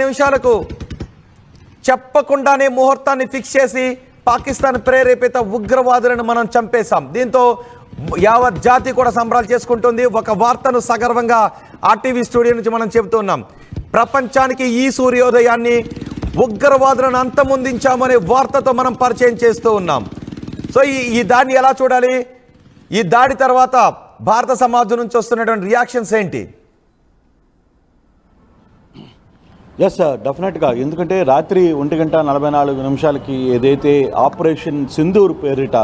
నిమిషాలకు చెప్పకుండానే ముహూర్తాన్ని ఫిక్స్ చేసి పాకిస్తాన్ ప్రేరేపిత ఉగ్రవాదులను మనం చంపేశాం. దీంతో యావత్ జాతి కూడా సంబరాలు చేసుకుంటుంది. ఒక వార్తను సగర్వంగా ఆర్టీవీ స్టూడియో నుంచి మనం చెబుతున్నాం. ప్రపంచానికి ఈ సూర్యోదయాన్ని ఉగ్రవాదులను అంతమొందించామనే వార్తతో మనం పరిచయం చేస్తూ ఉన్నాం. సో ఈ దాన్ని ఎలా చూడాలి? ఈ దాడి తర్వాత భారత సమాజం నుంచి వస్తున్నటువంటి రియాక్షన్స్ ఏంటి? ఎస్ డెఫినెట్గా, ఎందుకంటే రాత్రి 1:44 ఏదైతే ఆపరేషన్ సింధూర్ పేరిట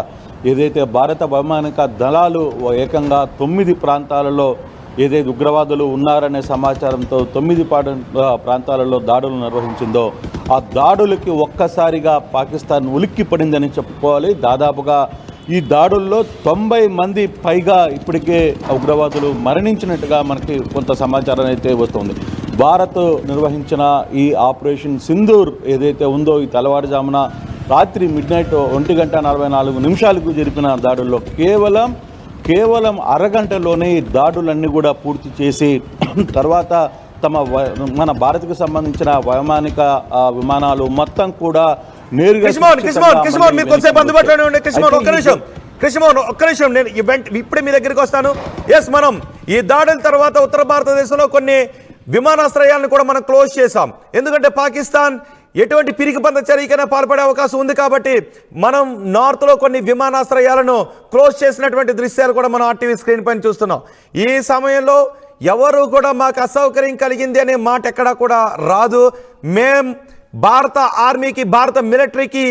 ఏదైతే భారత వైమానిక దళాలు ఏకంగా 9 ప్రాంతాలలో ఏదైతే ఉగ్రవాదులు ఉన్నారనే సమాచారంతో 9 ప్రాంతాలలో దాడులు నిర్వహించిందో ఆ దాడులకి ఒక్కసారిగా పాకిస్తాన్ ఉలిక్కి పడిందని చెప్పుకోవాలి. దాదాపుగా ఈ దాడుల్లో 90 మంది పైగా ఇప్పటికే ఉగ్రవాదులు మరణించినట్టుగా మనకి కొంత సమాచారం అయితే వస్తుంది. భారత్ నిర్వహించిన ఈ ఆపరేషన్ సింధూర్ ఏదైతే ఉందో ఈ తెల్లవారుజామున రాత్రి మిడ్నైట్ 1:44 జరిపిన దాడుల్లో కేవలం అరగంటలోనే ఈ దాడులన్నీ కూడా పూర్తి చేసి తర్వాత మన భారత్కు సంబంధించిన వైమానిక విమానాలు మొత్తం కూడా నేరుగా ఒక్క నిమిషం నేను ఇప్పుడే మీ దగ్గరికి వస్తాను. ఎస్, మనం ఈ దాడుల తర్వాత ఉత్తర భారతదేశంలో కొన్ని విమానాశ్రయాలను కూడా మనం క్లోజ్ చేశాం. ఎందుకంటే పాకిస్తాన్ ఎటువంటి పిరికిపంద చర్యకైనా పాల్పడే అవకాశం ఉంది కాబట్టి మనం నార్త్లో కొన్ని విమానాశ్రయాలను క్లోజ్ చేసినటువంటి దృశ్యాలు కూడా మనం ఆర్టీవీ స్క్రీన్ పైన చూస్తున్నాం. ఈ సమయంలో ఎవరు కూడా మాకు అసౌకర్యం కలిగింది అనే మాట ఎక్కడా కూడా రాదు. మేం భారత ఆర్మీకి, భారత మిలిటరీకి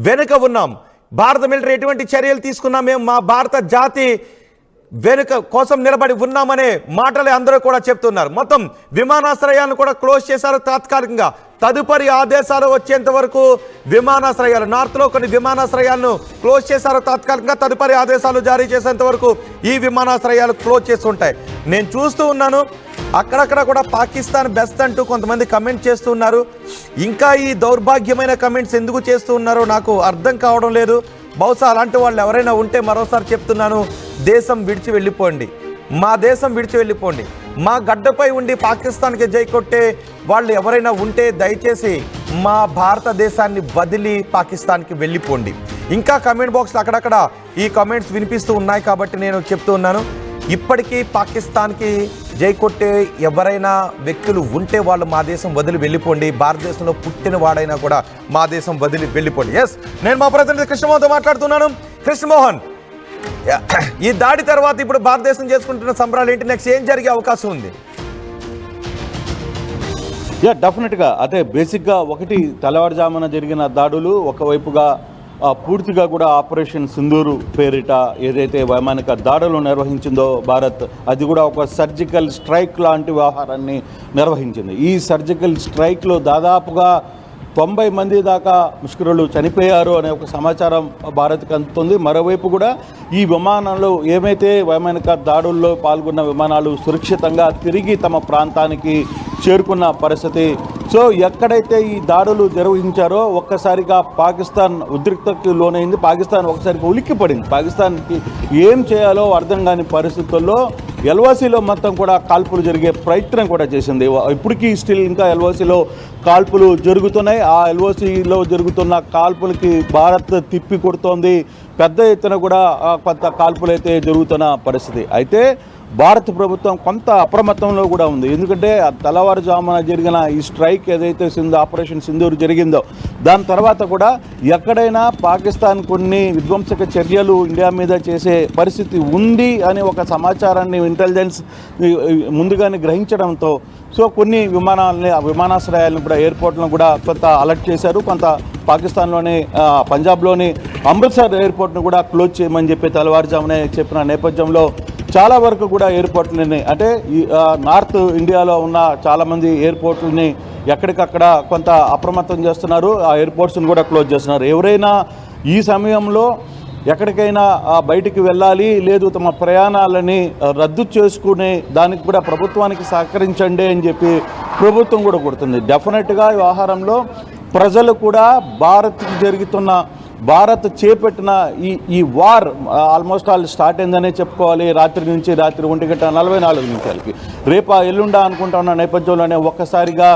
వెనుక ఉన్నాం. భారత మిలిటరీ ఎటువంటి చర్యలు తీసుకున్నా మేము మా భారత జాతి వెనుక కోసం నిలబడి ఉన్నామనే మాటలే అందరూ కూడా చెప్తున్నారు. మొత్తం విమానాశ్రయాలను కూడా క్లోజ్ చేశారు తాత్కాలికంగా. తదుపరి ఆదేశాలు వచ్చేంత వరకు విమానాశ్రయాలు నార్త్లో కొన్ని విమానాశ్రయాలను క్లోజ్ చేశారు తాత్కాలికంగా. తదుపరి ఆదేశాలు జారీ చేసేంత వరకు ఈ విమానాశ్రయాలు క్లోజ్ చేస్తుంటాయి. నేను చూస్తూ ఉన్నాను, అక్కడక్కడ కూడా పాకిస్తాన్ బెస్ట్ అంటూ కొంతమంది కమెంట్ చేస్తూ ఉన్నారు. ఇంకా ఈ దౌర్భాగ్యమైన కమెంట్స్ ఎందుకు చేస్తూ ఉన్నారో నాకు అర్థం కావడం లేదు. బహుశా అలాంటి వాళ్ళు ఎవరైనా ఉంటే మరోసారి చెప్తున్నాను, దేశం విడిచి వెళ్ళిపోండి, మా దేశం విడిచి వెళ్ళిపోండి. మా గడ్డపై ఉండి పాకిస్తాన్కి జై కొట్టే వాళ్ళు ఎవరైనా ఉంటే దయచేసి మా భారతదేశాన్ని వదిలి పాకిస్తాన్కి వెళ్ళిపోండి. ఇంకా కమెంట్ బాక్స్లో అక్కడక్కడ ఈ కమెంట్స్ వినిపిస్తూ ఉన్నాయి కాబట్టి నేను చెప్తూ ఉన్నాను, ఇప్పటికీ పాకిస్తాన్కి జై కొట్టే ఎవరైనా వ్యక్తులు ఉంటే వాళ్ళు మా దేశం వదిలి వెళ్ళిపోండి. భారతదేశంలో పుట్టిన వాడైనా కూడా మా దేశం వదిలి వెళ్ళిపోండి. ఎస్, నేను మా ప్రతినిధి కృష్ణమోహన్తో మాట్లాడుతున్నాను. కృష్ణమోహన్, ఈ దాడి తర్వాత ఇప్పుడు భారతదేశం చేసుకుంటున్న సంబరాలు ఏంటి? నెక్స్ట్ ఏం జరిగే అవకాశం ఉంది? డెఫినెట్గా అదే బేసిక్గా ఒకటి తెల్లవారుజామున జరిగిన దాడులు ఒకవైపుగా పూర్తిగా కూడా ఆపరేషన్ సింధూరు పేరిట ఏదైతే వైమానిక దాడులు నిర్వహించిందో భారత్, అది కూడా ఒక సర్జికల్ స్ట్రైక్ లాంటి వ్యవహారాన్ని నిర్వహించింది. ఈ సర్జికల్ స్ట్రైక్లో దాదాపుగా 90 మంది దాకా ముష్కరులు చనిపోయారు అనే ఒక సమాచారం భారత్కి అందుతుంది. మరోవైపు కూడా ఈ విమానాలు ఏమైతే వైమానిక దాడుల్లో పాల్గొన్న విమానాలు సురక్షితంగా తిరిగి తమ ప్రాంతానికి చేరుకున్న పరిస్థితి. సో ఎక్కడైతే ఈ దాడులు నిర్వహించారో ఒక్కసారిగా పాకిస్తాన్ ఉద్రిక్తతకు లోనైంది. పాకిస్తాన్ ఒకసారిగా ఉలిక్కిపడింది. పాకిస్తాన్కి ఏం చేయాలో అర్థం కాని పరిస్థితుల్లో ఎల్ఓసిలో మొత్తం కూడా కాల్పులు జరిగే ప్రయత్నం కూడా చేసింది. ఇప్పటికీ స్టిల్ ఇంకా ఎల్ఓసిలో కాల్పులు జరుగుతున్నాయి. ఆ ఎల్ఓసిలో జరుగుతున్న కాల్పులకి భారత్ తిప్పి కొడుతోంది. పెద్ద ఎత్తున కూడా కొంత కాల్పులు అయితే జరుగుతున్న పరిస్థితి. అయితే భారత ప్రభుత్వం కొంత అప్రమత్తంలో కూడా ఉంది. ఎందుకంటే తెల్లవారుజామున జరిగిన ఈ స్ట్రైక్ ఏదైతే ఆపరేషన్ సింధూర్ జరిగిందో దాని తర్వాత కూడా ఎక్కడైనా పాకిస్తాన్ కొన్ని విధ్వంసక చర్యలు ఇండియా మీద చేసే పరిస్థితి ఉంది అని ఒక సమాచారాన్ని ఇంటెలిజెన్స్ ముందుగానే గ్రహించడంతో సో కొన్ని విమానాశ్రయాలను కూడా ఎయిర్పోర్ట్లను కూడా కొంత అలర్ట్ చేశారు. కొంత పాకిస్తాన్లోని పంజాబ్లోని అమృత్సర్ ఎయిర్పోర్ట్ను కూడా క్లోజ్ చేయమని చెప్పి తెల్లవారుజామునే చెప్పిన నేపథ్యంలో చాలా వరకు కూడా ఎయిర్పోర్ట్లని అంటే నార్త్ ఇండియాలో ఉన్న చాలామంది ఎయిర్పోర్ట్లని ఎక్కడికక్కడ కొంత అప్రమత్తం చేస్తున్నారు. ఆ ఎయిర్పోర్ట్స్ని కూడా క్లోజ్ చేస్తున్నారు. ఎవరైనా ఈ సమయంలో ఎక్కడికైనా బయటికి వెళ్ళాలి, లేదు తమ ప్రయాణాలని రద్దు చేసుకునే దానికి కూడా ప్రభుత్వానికి సహకరించండి అని చెప్పి ప్రభుత్వం కూడా కొడుతుంది. డెఫినెట్గా ఈ వ్యవహారంలో ప్రజలు కూడా భారత్ చేపట్టిన ఈ వార్ ఆల్మోస్ట్ ఆల్ స్టార్ట్ అయిందనే చెప్పుకోవాలి. రాత్రి 1:44 రేపు ఎల్లుండా అనుకుంటా ఉన్న నేపథ్యంలోనే ఒక్కసారిగా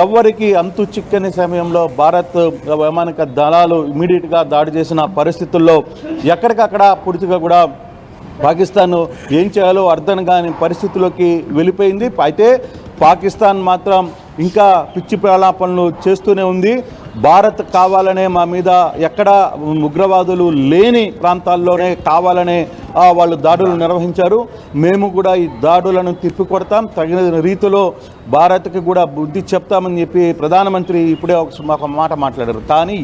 ఎవరికి అంతు చిక్కని సమయంలో భారత్ వైమానిక దళాలు ఇమీడియట్గా దాడి చేసిన పరిస్థితుల్లో ఎక్కడికక్కడ పూర్తిగా కూడా పాకిస్తాన్ ఏం చేయాలో అర్థం కాని పరిస్థితుల్లోకి వెళ్ళిపోయింది. అయితే పాకిస్తాన్ మాత్రం ఇంకా పిచ్చి ప్రలాపనలు చేస్తూనే ఉంది. భారత్ కావాలనే మా మీద ఎక్కడ ఉగ్రవాదులు లేని ప్రాంతాల్లోనే కావాలనే వాళ్ళు దాడులు నిర్వహించారు. మేము కూడా ఈ దాడులను తిప్పికొడతాం, తగిన రీతిలో భారత్కి కూడా బుద్ధి చెప్తామని చెప్పి ప్రధానమంత్రి ఇప్పుడే ఒక మాట మాట్లాడారు. కానీ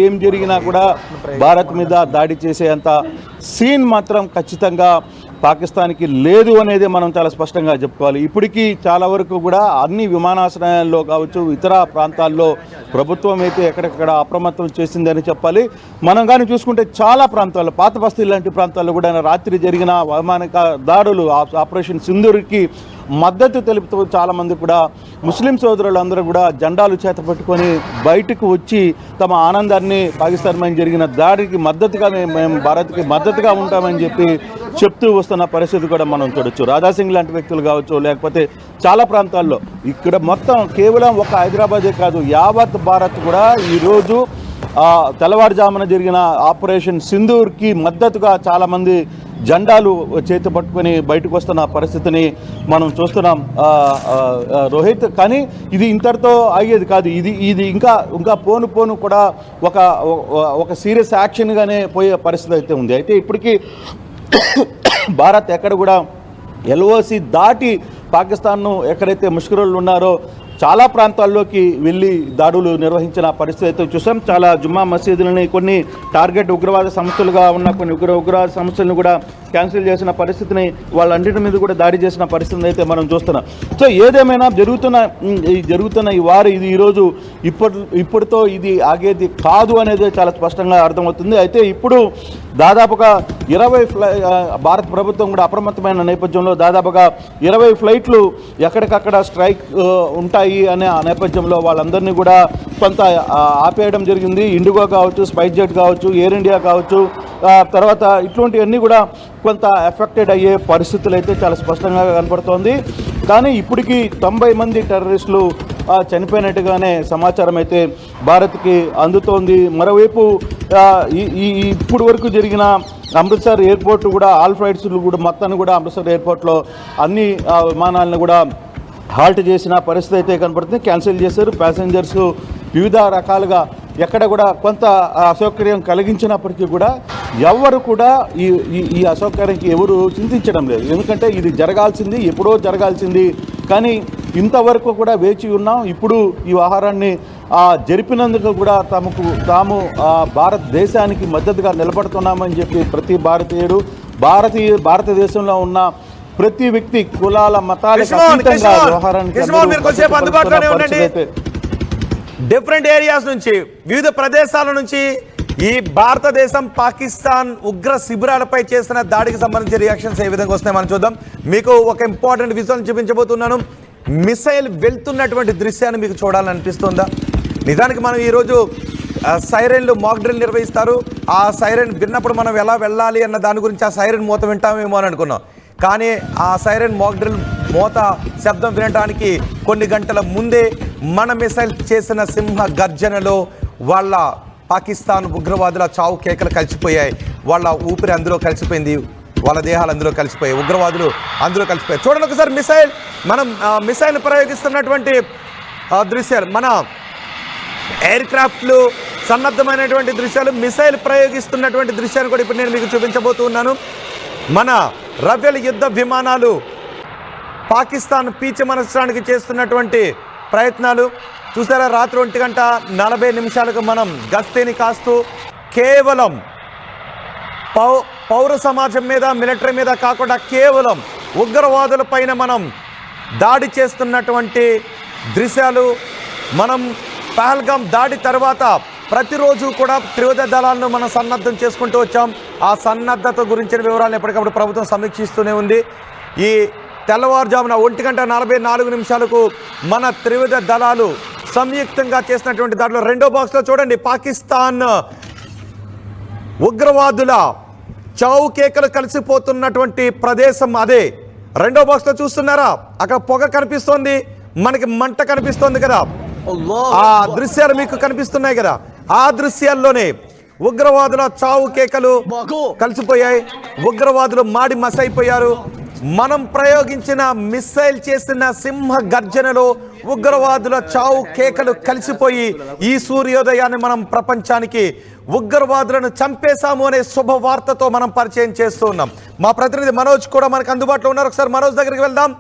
ఏం జరిగినా కూడా భారత్ మీద దాడి చేసేంత సీన్ మాత్రం ఖచ్చితంగా పాకిస్తాన్కి లేదు అనేది మనం చాలా స్పష్టంగా చెప్పుకోవాలి. ఇప్పటికీ చాలా వరకు కూడా అన్ని విమానాశ్రయాల్లో కావచ్చు, ఇతర ప్రాంతాల్లో ప్రభుత్వం అయితే ఎక్కడెక్కడ అప్రమత్తం చేసిందని చెప్పాలి. మనం కానీ చూసుకుంటే చాలా ప్రాంతాల్లో, పాత బస్తీ లాంటి ప్రాంతాల్లో కూడా రాత్రి జరిగిన వైమానిక దాడులు, ఆపరేషన్ సింధూర్కి మద్దతు తెలుపుతూ చాలామంది కూడా ముస్లిం సోదరులందరూ కూడా జెండాలు చేత పట్టుకొని బయటకు వచ్చి తమ ఆనందాన్ని పాకిస్తాన్ మీద జరిగిన దాడికి మద్దతుగా మేము భారత్కి మద్దతుగా ఉంటామని చెప్పి చెప్తూ వస్తున్న పరిస్థితి కూడా మనం చూడొచ్చు. రాజాసింగ్ లాంటి వ్యక్తులు కావచ్చు, లేకపోతే చాలా ప్రాంతాల్లో ఇక్కడ మొత్తం కేవలం ఒక హైదరాబాదే కాదు, యావత్ భారత్ కూడా ఈరోజు తెల్లవారుజామున జరిగిన ఆపరేషన్ సింధూర్కి మద్దతుగా చాలామంది జెండాలు చేతి పట్టుకొని బయటకు వస్తున్న పరిస్థితిని మనం చూస్తున్నాం రోహిత్. కానీ ఇది ఇంతటితో అయ్యేది కాదు. ఇది ఇంకా పోను కూడా ఒక సీరియస్ యాక్షన్గానే పోయే పరిస్థితి అయితే ఉంది. అయితే ఇప్పటికీ భారత్ ఎక్కడ కూడా ఎల్ఓసి దాటి పాకిస్తాన్ను ఎక్కడైతే ముష్కరులు ఉన్నారో చాలా ప్రాంతాల్లోకి వెళ్ళి దాడులు నిర్వహించిన పరిస్థితి అయితే చూసాం. చాలా జుమ్మా మసీదులని, కొన్ని టార్గెట్ ఉగ్రవాద సంస్థలుగా ఉన్న కొన్ని ఉగ్రవాద సంస్థలను కూడా క్యాన్సిల్ చేసిన పరిస్థితిని, వాళ్ళన్నిటి మీద కూడా దాడి చేసిన పరిస్థితిని అయితే మనం చూస్తున్నాం. సో ఏదేమైనా జరుగుతున్న ఈ వారు ఇది ఈరోజు ఇప్పటితో ఇది ఆగేది కాదు అనేది చాలా స్పష్టంగా అర్థమవుతుంది. అయితే ఇప్పుడు దాదాపుగా 20 భారత ప్రభుత్వం కూడా అప్రమత్తమైన నేపథ్యంలో దాదాపుగా 20 ఫ్లైట్లు ఎక్కడికక్కడ స్ట్రైక్ ఉంటాయి అనే నేపథ్యంలో వాళ్ళందరినీ కూడా కొంత ఆపేయడం జరిగింది. ఇండిగో కావచ్చు, స్పైస్ జెట్ కావచ్చు, ఎయిర్ ఇండియా కావచ్చు, తర్వాత ఇటువంటివన్నీ కూడా కొంత ఎఫెక్టెడ్ అయ్యే పరిస్థితులు అయితే చాలా స్పష్టంగా కనపడుతోంది. కానీ ఇప్పటికీ 90 మంది టెర్రరిస్టులు చనిపోయినట్టుగానే సమాచారం అయితే భారత్కి అందుతోంది. మరోవైపు ఇప్పుడు వరకు జరిగిన అమృత్సర్ ఎయిర్పోర్ట్ కూడా ఆల్ ఫ్లైట్స్లు కూడా మొత్తాన్ని కూడా అమృత్సర్ ఎయిర్పోర్ట్లో అన్ని విమానాలను కూడా హాల్ట్ చేసిన పరిస్థితి అయితే కనపడుతుంది. క్యాన్సిల్ చేశారు. ప్యాసింజర్స్ వివిధ రకాలుగా ఎక్కడ కూడా కొంత అసౌకర్యం కలిగించినప్పటికీ కూడా ఎవరు కూడా ఈ అసౌకర్యానికి ఎవరు చింతించడం లేదు. ఎందుకంటే ఇది జరగాల్సింది, ఎప్పుడో జరగాల్సింది. కానీ ఇంతవరకు కూడా వేచి ఉన్నాం. ఇప్పుడు ఈ వ్యవహారాన్ని జరిపినందుకు కూడా తాము భారతదేశానికి మద్దతుగా నిలబడుతున్నామని చెప్పి ప్రతి భారతీయుడు, భారతదేశంలో ఉన్న ప్రతి వ్యక్తి కులాల మతాలకు అతీతంగా వ్యవహారానికి డిఫరెంట్ ఏరియాస్ నుంచి, వివిధ ప్రదేశాల నుంచి ఈ భారతదేశం పాకిస్తాన్ ఉగ్ర శిబిరాలపై చేసిన దాడికి సంబంధించి రియాక్షన్స్ ఏ విధంగా వస్తున్నాయి మనం చూద్దాం. మీకు ఒక ఇంపార్టెంట్ విజువల్ చూపించబోతున్నాను. మిసైల్ వెళ్తున్నటువంటి దృశ్యాన్ని మీకు చూడాలనిపిస్తుందా? నిజానికి మనం ఈరోజు సైరన్లు మాక్ డ్రిల్ నిర్వహిస్తారు. ఆ సైరన్ విన్నప్పుడు మనం ఎలా వెళ్ళాలి అన్న దాని గురించి ఆ సైరన్ మూత వింటామేమో అని అనుకున్నాం. కానీ ఆ సైరన్ మాక్ డ్రిల్ మోత శబ్దం వినడానికి కొన్ని గంటల ముందే మన మిసైల్ చేసిన సింహ గర్జనలో వాళ్ళ పాకిస్తాన్ ఉగ్రవాదుల చావు కేకలు కలిసిపోయాయి. వాళ్ళ ఊపిరి అందులో కలిసిపోయింది, వాళ్ళ దేహాలు అందులో కలిసిపోయాయి, ఉగ్రవాదులు అందులో కలిసిపోయాయి. చూడండి ఒకసారి మిసైల్, మనం మిసైల్ ప్రయోగిస్తున్నటువంటి దృశ్యాలు, మన ఎయిర్ క్రాఫ్ట్లు సన్నద్ధమైనటువంటి దృశ్యాలు, మిసైల్ ప్రయోగిస్తున్నటువంటి దృశ్యాలు కూడా ఇప్పుడు నేను మీకు చూపించబోతున్నాను. మన రఫేల్ యుద్ధ విమానాలు పాకిస్తాన్ పీచమనర్చడానికి చేస్తున్నటువంటి ప్రయత్నాలు చూసారా. రాత్రి 1:40 మనం గస్తీని కాస్తూ కేవలం పౌర సమాజం మీద, మిలిటరీ మీద కాకుండా కేవలం ఉగ్రవాదుల పైన మనం దాడి చేస్తున్నటువంటి దృశ్యాలు. మనం పహల్గామ్ దాడి తర్వాత ప్రతిరోజు కూడా త్రివిధ దళాలను మనం సన్నద్ధం చేసుకుంటూ వచ్చాం. ఆ సన్నద్ధత గురించిన వివరాలను ఎప్పటికప్పుడు ప్రభుత్వం సమీక్షిస్తూనే ఉంది. ఈ తెల్లవారుజామున 1:44 మన త్రివిధ దళాలు సంయుక్తంగా చేసినటువంటి దాంట్లో రెండో బాక్స్లో చూడండి, పాకిస్తాన్ ఉగ్రవాదుల చావు కేకలు కలిసిపోతున్నటువంటి ప్రదేశం అదే. రెండో బాక్స్లో చూస్తున్నారా, అక్కడ పొగ కనిపిస్తోంది, మనకి మంట కనిపిస్తోంది కదా. ఆ దృశ్యాలు మీకు కనిపిస్తున్నాయి కదా, ఆ దృశ్యాల్లోనే ఉగ్రవాదుల చావు కేకలు కలిసిపోయాయి, ఉగ్రవాదులు మాడి మసైపోయారు. మనం ప్రయోగించిన మిస్సైల్ చేసిన సింహ గర్జనలో ఉగ్రవాదుల చావు కేకలు కలిసిపోయి ఈ సూర్యోదయాన్ని మనం ప్రపంచానికి ఉగ్రవాదులను చంపేశాము అనే శుభవార్తతో మనం పరిచయం చేస్తూ ఉన్నాం. మా ప్రతినిధి మనోజ్ కూడా మనకు అందుబాటులో ఉన్నారు. ఒకసారి మనోజ్ దగ్గరికి వెళ్దాం.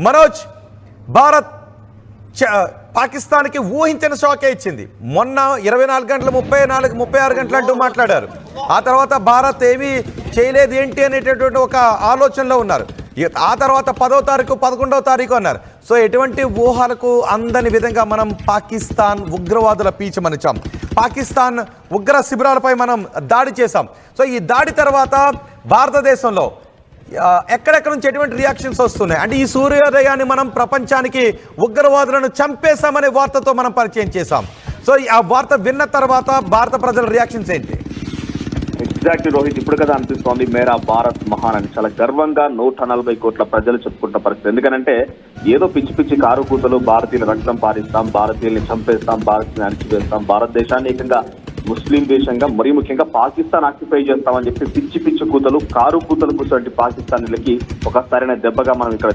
మనోజ్, భారత్ పాకిస్తాన్కి ఊహించిన షాకే ఇచ్చింది. మొన్న 24 గంటలు 36 గంటలు అంటూ మాట్లాడారు. ఆ తర్వాత భారత్ ఏమీ చేయలేదు ఏంటి అనేటటువంటి ఒక ఆలోచనలో ఉన్నారు. ఆ తర్వాత 10వ తారీఖు 11వ తారీఖు అన్నారు. సో ఎటువంటి ఊహలకు అందని విధంగా మనం పాకిస్తాన్ ఉగ్రవాదుల పీచమనిచాం. పాకిస్తాన్ ఉగ్ర శిబిరాలపై మనం దాడి చేశాం. సో ఈ దాడి తర్వాత భారతదేశంలో ఎక్కడెక్కడ నుంచి ఎటువంటి రియాక్షన్స్ వస్తున్నాయి అంటే ఈ సూర్యోదయాన్ని మనం ప్రపంచానికి ఉగ్రవాదులను చంపేశామనే వార్తతో మనం పరిచయం చేశాం. సో ఆ వార్త విన్న తర్వాత భారత ప్రజల రియాక్షన్స్ ఏంటి? ఎగ్జాక్ట్ రోహిత్, ఇప్పుడు కదా అనిపిస్తోంది మేరా భారత్ మహాన్ అని. చాలా గర్వంగా 140 కోట్ల ప్రజలు చెప్పుకుంటున్న పరిస్థితి. ఎందుకనంటే ఏదో పిచ్చి పిచ్చి కారు కూతలు, భారతీయుల రక్తం పారిస్తాం, భారతీయుల్ని చంపేస్తాం, భారతీయుని అణిచివేస్తాం, భారతదేశాన్ని ఏకంగా ముస్లిం దేశంగా మరీ ముఖ్యంగా పాకిస్తాన్ ఆక్యుపై చేస్తామని చెప్పి పిచ్చి పిచ్చి కూతలు, కారు కూతలు కూర్చోండి పాకిస్తానీలకి ఒక సరైన దెబ్బగా మనం ఇక్కడ